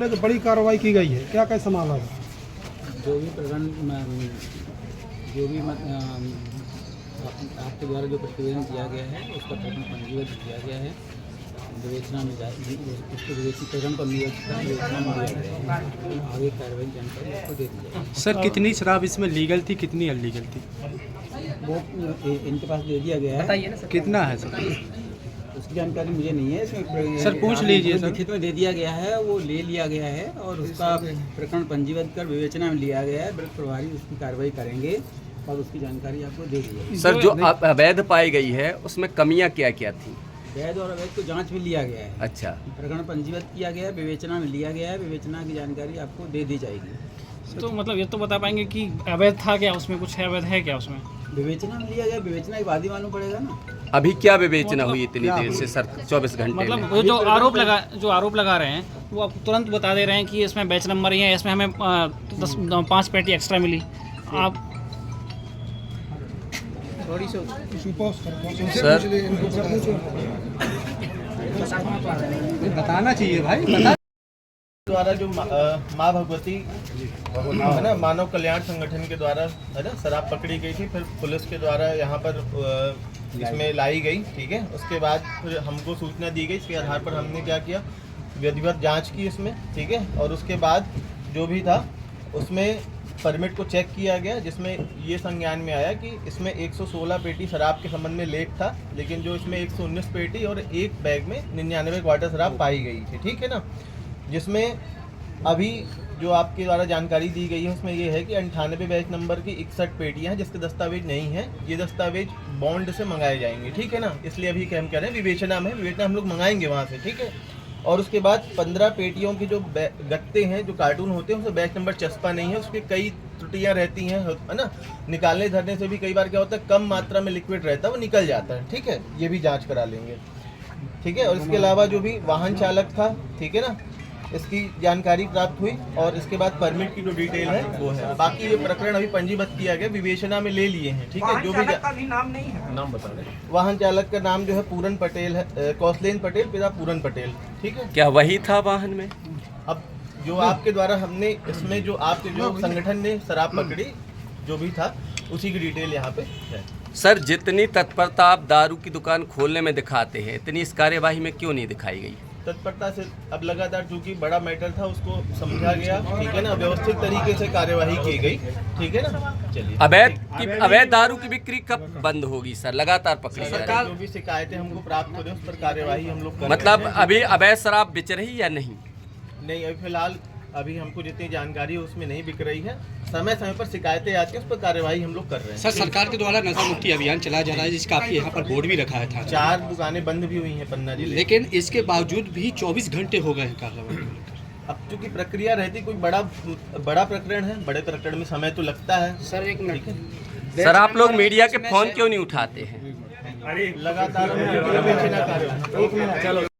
जो बड़ी कार्रवाई की गई है, क्या कैसा मामला है? जो भी प्रकरण जो भी आपके द्वारा जो प्रतिवेदन किया गया है उसका प्रकरण पंजीबद्ध किया गया है, विवेचना में उसको विवेचीकरण पर विवेचना में दिया गया है। आगे कार्रवाई जानकारी आपको दे दी जाएगी। सर कितनी शराब इसमें लीगल थी, कितनी अनलीगल थी? वो इनके पास दे दिया गया है। बताइए ना सर। कितना है सर? उसकी जानकारी मुझे नहीं है। इसमें सर पूछ लीजिए। सर लिखित में दे दिया गया है, वो ले लिया गया है और उसका प्रकरण पंजीबद्ध कर विवेचना में लिया गया है। वृत्त प्रभारी उसकी कार्रवाई करेंगे और उसकी जानकारी आपको दे दी जाएगी। सर जो अवैध पाई गई है उसमें कमियां क्या क्या थी? वैध और अवैध को जांच में लिया गया है। अच्छा, प्रकरण पंजीबद्ध किया गया है, विवेचना में लिया गया है। विवेचना की जानकारी आपको दे दी जाएगी। तो मतलब ये तो बता पाएंगे कि अवैध था क्या उसमें, कुछ है अवैध है क्या उसमें? विवेचना में लिया गया, विवेचना के बाद ही मालूम पड़ेगा ना। अभी क्या विवेचना हुई इतनी देर से सर? 24 घंटे मतलब में वो जो आरोप लगा रहे हैं वो आप तुरंत बता दे रहे हैं कि इसमें बैच नंबर ही है, इसमें हमें 5 पेटी एक्स्ट्रा मिली। आप सर बताना चाहिए भाई, बता। द्वारा जो माँ भगवती है ना, मानव कल्याण संगठन के द्वारा है ना शराब पकड़ी गई थी, फिर पुलिस के द्वारा यहाँ पर इसमें लाई गई। ठीक है, उसके बाद फिर हमको सूचना दी गई, इसके आधार पर हमने क्या किया, विधिवत जांच की इसमें। ठीक है, और उसके बाद जो भी था उसमें परमिट को चेक किया गया, जिसमें ये संज्ञान में आया कि इसमें 116 पेटी शराब के संबंध में लेख था, लेकिन जो इसमें 119 पेटी और एक बैग में 99 क्वार्टर शराब पाई गई थी। ठीक है ना, जिसमें अभी जो आपके द्वारा जानकारी दी गई है उसमें ये है कि 98 बैच नंबर की 61 पेटियां हैं जिसके दस्तावेज नहीं हैं। ये दस्तावेज बॉन्ड से मंगाए जाएंगे। ठीक है ना, इसलिए अभी हम कह रहे हैं विवेचना में, विवेचना हम लोग मंगाएंगे वहाँ से। ठीक है, और उसके बाद 15 पेटियों के जो गत्ते हैं, जो कार्टून होते हैं, उसमें बैच नंबर चस्पा नहीं है, उसके कई त्रुटियां रहती हैं, है ना। निकालने धरने से भी कई बार क्या होता है, कम मात्रा में लिक्विड रहता है, वो निकल जाता है। ठीक है, ये भी जांच करा लेंगे। ठीक है, और इसके अलावा जो भी वाहन चालक था, ठीक है ना, इसकी जानकारी प्राप्त हुई और इसके बाद परमिट की जो डिटेल है वो है। बाकी ये प्रकरण अभी पंजीबद्ध किया गया, विवेचना में ले लिए हैं। ठीक है, जो भी अभी नाम नहीं है, नाम बता दें। वाहन चालक का नाम जो है पूरन पटेल है, कौशलेन पटेल, पिता पूरन पटेल। ठीक है, क्या वही था वाहन में? अब जो आपके द्वारा हमने इसमें जो आपके जो संगठन ने शराब पकड़ी जो भी था उसी की डिटेल यहाँ पे है। सर जितनी तत्परता आप दारू की दुकान खोलने में दिखाते हैं, इतनी इस कार्यवाही में क्यों नहीं दिखाई गई? तत्परता से अब लगातार चूंकि बड़ा मैटर था उसको समझा गया। ठीक है ना, व्यवस्थित तरीके से कार्यवाही की गई। ठीक है ना, चलिए। अवैध दारू की बिक्री कब बंद होगी सर? लगातार पकड़ी जा रही है। जो भी शिकायतें हमको प्राप्त हो रही है उस पर कार्यवाही हम लोग कर मतलब रहे हैं। अभी अवैध शराब बिच रही या नहीं? नहीं, अभी फिलहाल अभी हमको जितनी जानकारी है उसमें नहीं बिक रही है। समय समय पर शिकायतें आती है, उस पर कार्यवाही हम लोग कर रहे हैं। सर सरकार के द्वारा नशा मुक्ति अभियान चलाया जा रहा है, जिसका आपके यहाँ पर बोर्ड भी रखा था। 4 दुकानें बंद भी हुई हैं पन्ना जिले, लेकिन इसके बावजूद भी 24 घंटे हो गए हैं कार्रवाई। अब चूंकि प्रक्रिया रहती, कोई बड़ा प्रकरण है, बड़े प्रकरण में समय तो लगता है। सर एक मिनट, सर आप लोग मीडिया के फोन क्यों नहीं उठाते हैं? लगातार विवेचना कार्य